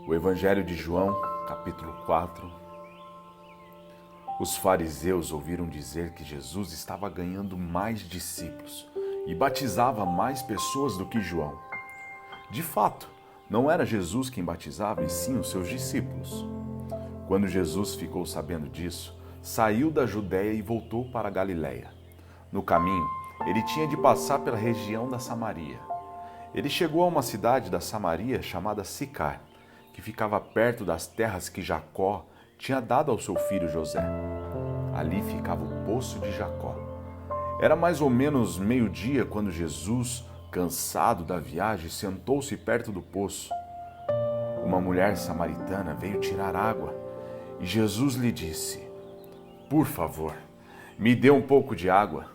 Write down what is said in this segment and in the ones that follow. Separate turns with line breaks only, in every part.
O Evangelho de João, capítulo 4. Os fariseus ouviram dizer que Jesus estava ganhando mais discípulos e batizava mais pessoas do que João. De fato, não era Jesus quem batizava, e sim os seus discípulos. Quando Jesus ficou sabendo disso, saiu da Judéia e voltou para a Galiléia. No caminho, ele tinha de passar pela região da Samaria. Ele chegou a uma cidade da Samaria chamada Sicar, que ficava perto das terras que Jacó tinha dado ao seu filho José. Ali ficava o poço de Jacó. Era mais ou menos meio-dia quando Jesus, cansado da viagem, sentou-se perto do poço. Uma mulher samaritana veio tirar água e Jesus lhe disse: "Por favor, me dê um pouco de água."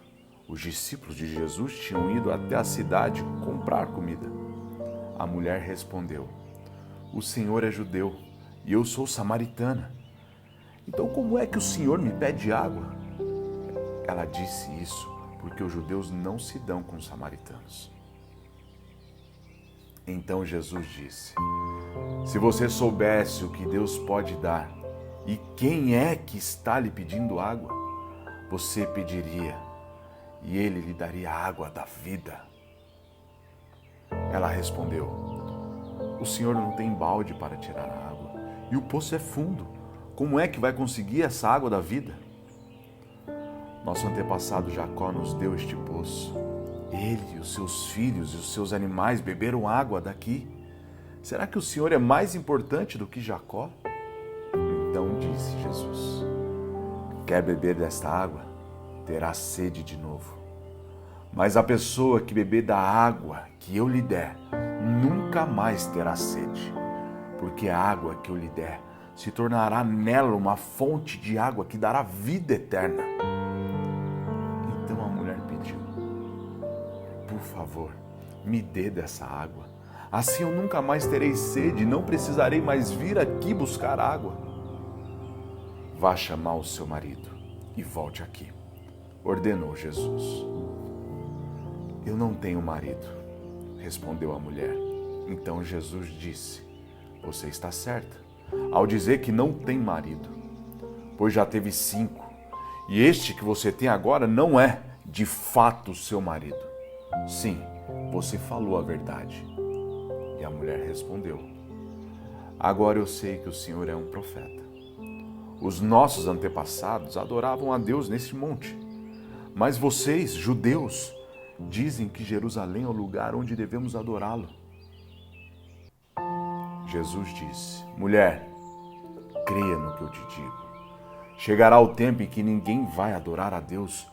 Os discípulos de Jesus tinham ido até a cidade comprar comida. A mulher respondeu: "O Senhor é judeu e eu sou samaritana. Então como é que o Senhor me pede água?" Ela disse isso porque os judeus não se dão com os samaritanos. Então Jesus disse: "Se você soubesse o que Deus pode dar e quem é que está lhe pedindo água, você pediria e ele lhe daria a água da vida." Ela respondeu: "O Senhor não tem balde para tirar a água e o poço é fundo. Como é que vai conseguir essa água da vida?" Nosso antepassado Jacó nos deu este poço. Ele, os seus filhos e os seus animais beberam água daqui. Será que o Senhor é mais importante do que Jacó? Então disse Jesus: "Quer beber desta água? Terá sede de novo. Mas a pessoa que beber da água que eu lhe der, nunca mais terá sede, porque a água que eu lhe der se tornará nela uma fonte de água que dará vida eterna." Então a mulher pediu: "Por favor, me dê dessa água. Assim eu nunca mais terei sede e não precisarei mais vir aqui buscar água." "Vá chamar o seu marido e volte aqui", ordenou Jesus. "Eu não tenho marido", respondeu a mulher. Então Jesus disse: "Você está certa ao dizer que não tem marido, pois já teve 5, e este que você tem agora não é, de fato, seu marido. Sim, você falou a verdade." E a mulher respondeu: "Agora eu sei que o Senhor é um profeta. Os nossos antepassados adoravam a Deus nesse monte, mas vocês, judeus, dizem que Jerusalém é o lugar onde devemos adorá-lo." Jesus disse: "Mulher, creia no que eu te digo. Chegará o tempo em que ninguém vai adorar a Deus,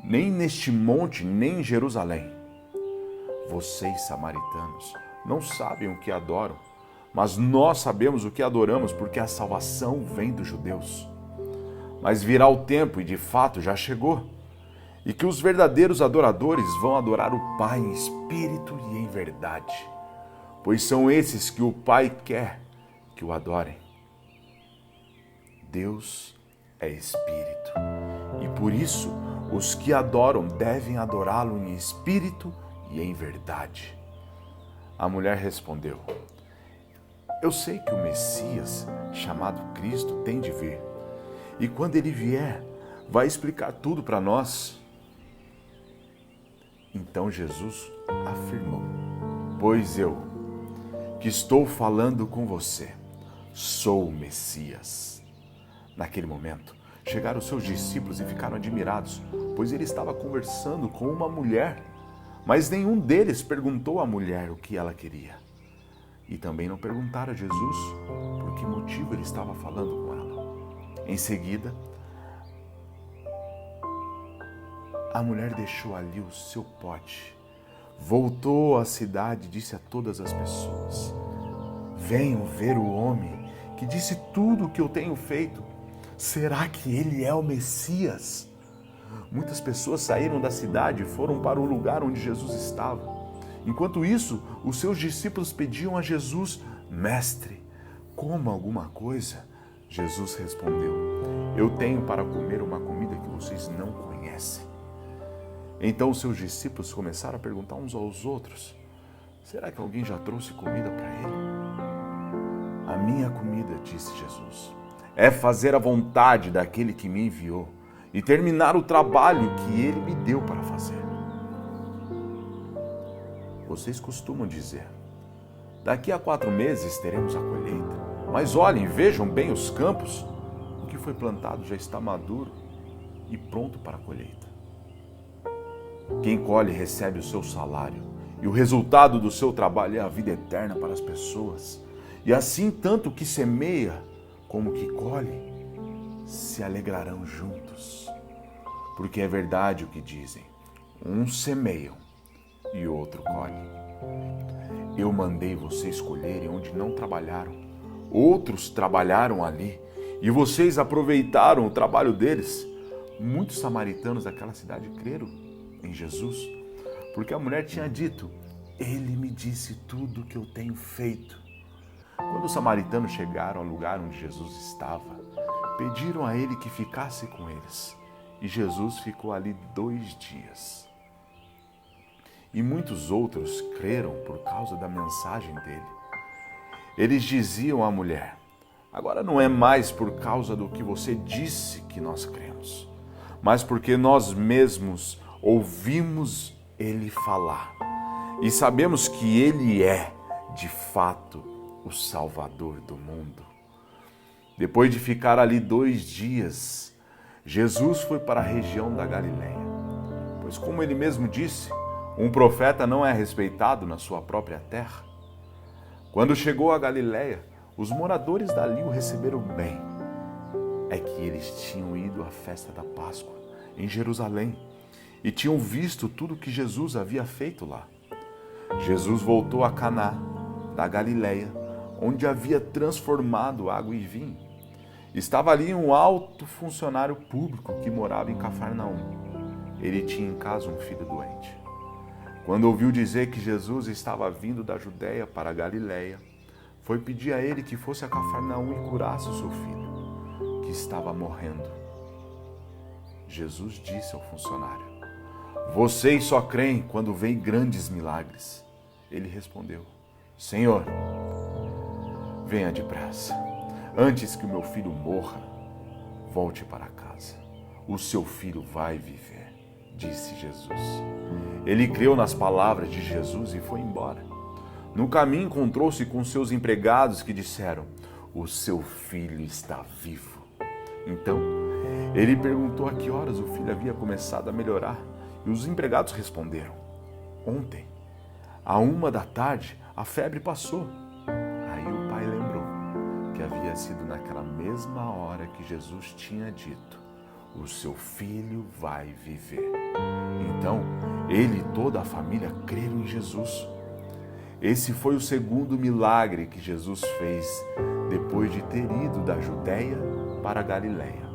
nem neste monte, nem em Jerusalém. Vocês, samaritanos, não sabem o que adoram, mas nós sabemos o que adoramos, porque a salvação vem dos judeus. Mas virá o tempo, e de fato já chegou, e que os verdadeiros adoradores vão adorar o Pai em espírito e em verdade, pois são esses que o Pai quer que o adorem. Deus é espírito, e por isso os que adoram devem adorá-lo em espírito e em verdade." A mulher respondeu: "Eu sei que o Messias, chamado Cristo, tem de vir, e quando ele vier, vai explicar tudo para nós." Então Jesus afirmou: "Pois eu, que estou falando com você, sou o Messias." Naquele momento, chegaram os seus discípulos e ficaram admirados, pois ele estava conversando com uma mulher, mas nenhum deles perguntou à mulher o que ela queria. E também não perguntaram a Jesus por que motivo ele estava falando com ela. Em seguida, a mulher deixou ali o seu pote, voltou à cidade e disse a todas as pessoas: "Venham ver o homem que disse tudo o que eu tenho feito. Será que ele é o Messias?" Muitas pessoas saíram da cidade e foram para o lugar onde Jesus estava. Enquanto isso, os seus discípulos pediam a Jesus: "Mestre, coma alguma coisa." Jesus respondeu: "Eu tenho para comer uma comida que vocês não conhecem." Então os seus discípulos começaram a perguntar uns aos outros: "Será que alguém já trouxe comida para ele?" A minha comida, disse Jesus, é fazer a vontade daquele que me enviou e terminar o trabalho que ele me deu para fazer. Vocês costumam dizer, daqui a 4 meses teremos a colheita, mas olhem, vejam bem os campos, o que foi plantado já está maduro e pronto para a colheita. Quem colhe recebe o seu salário, e o resultado do seu trabalho é a vida eterna para as pessoas. E assim, tanto o que semeia como o que colhe se alegrarão juntos. Porque é verdade o que dizem, uns semeiam e outro colhe. Eu mandei vocês colherem onde não trabalharam, outros trabalharam ali, e vocês aproveitaram o trabalho deles. Muitos samaritanos daquela cidade creram em Jesus, porque a mulher tinha dito, ele me disse tudo o que eu tenho feito. Quando os samaritanos chegaram ao lugar onde Jesus estava, pediram a ele que ficasse com eles, e Jesus ficou ali 2 dias. E muitos outros creram por causa da mensagem dele. Eles diziam à mulher, agora não é mais por causa do que você disse que nós cremos, mas porque nós mesmos ouvimos ele falar e sabemos que ele é, de fato, o Salvador do mundo. Depois de ficar ali 2 dias, Jesus foi para a região da Galileia, pois como ele mesmo disse, um profeta não é respeitado na sua própria terra. Quando chegou a Galileia, os moradores dali o receberam bem. É que eles tinham ido à festa da Páscoa em Jerusalém e tinham visto tudo que Jesus havia feito lá. Jesus voltou a Caná, da Galileia, onde havia transformado água em vinho. Estava ali um alto funcionário público que morava em Cafarnaum. Ele tinha em casa um filho doente. Quando ouviu dizer que Jesus estava vindo da Judéia para a Galileia, foi pedir a ele que fosse a Cafarnaum e curasse o seu filho, que estava morrendo. Jesus disse ao funcionário, vocês só creem quando veem grandes milagres. Ele respondeu, Senhor, venha depressa, antes que o meu filho morra, volte para casa. O seu filho vai viver, disse Jesus. Ele creu nas palavras de Jesus e foi embora. No caminho encontrou-se com seus empregados que disseram, o seu filho está vivo. Então, ele perguntou a que horas o filho havia começado a melhorar. E os empregados responderam, ontem, à 1h a febre passou. Aí o pai lembrou que havia sido naquela mesma hora que Jesus tinha dito, o seu filho vai viver. Então, ele e toda a família creram em Jesus. Esse foi o segundo milagre que Jesus fez depois de ter ido da Judéia para a Galileia.